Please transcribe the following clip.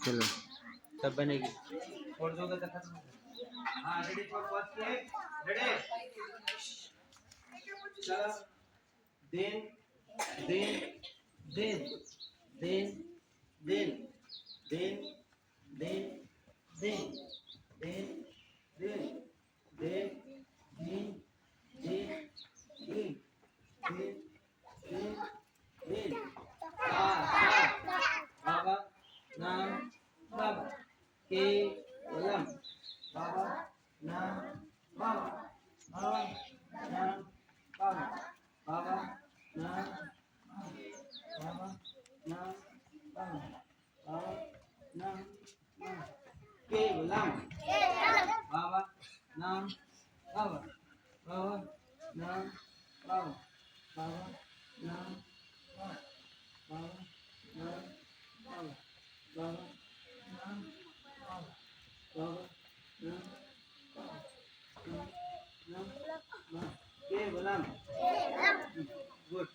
चलो सब बनेगी। और जो का हाँ ready for first take ready चलो देन देन देन देन देन देन देन देन देन देन देन देन देन देन देन देन बाबा नाम बाबा केवलम बाबा नाम बाबा बाबा नाम बाबा बाबा नाम बाबा नाम बाबा बाबा नाम केवलम बाबा नाम बाबा बाबा नाम बाबा बाबा नाम बाबा बाबा नाम बाबा बाबा नाम बाबा बाबा नाम बाबा नाम केवलम गुड